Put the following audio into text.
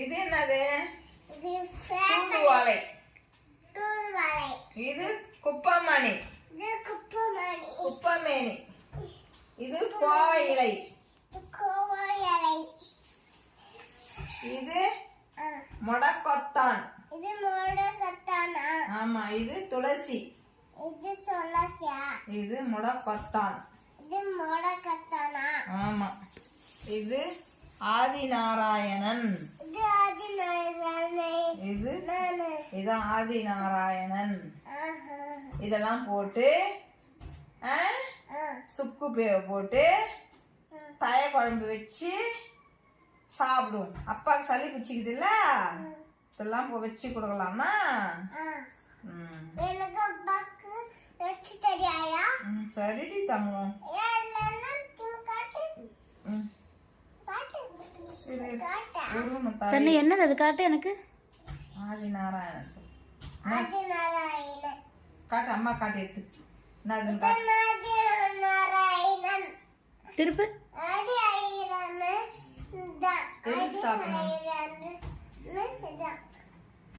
இது என்னது? தூதுவளை. இது குப்பமணி. குப்பமேனி. இது கோவை இலை. இது முடக்கொத்தான். ஆமா, இது துளசி. இது முடக்கொத்தான். ஆமா, இது ஆதிநாராயணன். இது ஆதிநாராயணன். இதெல்லாம் போட்டு சுக்கு போட்டு தய குழம்பு வச்சு சாப்பிடுவோம். அப்பாவுக்கு சளி பிடிச்சிக்குது இல்ல, இதெல்லாம் வச்சு கொடுக்கலாமா? சரிடி தங்கம். என்னது அது? காட்டு எனக்கு. ஆதிநாராயணன் காட்டு. அம்மா காட்டு எடுத்து. திருப்பு. சாப்பிடணும்.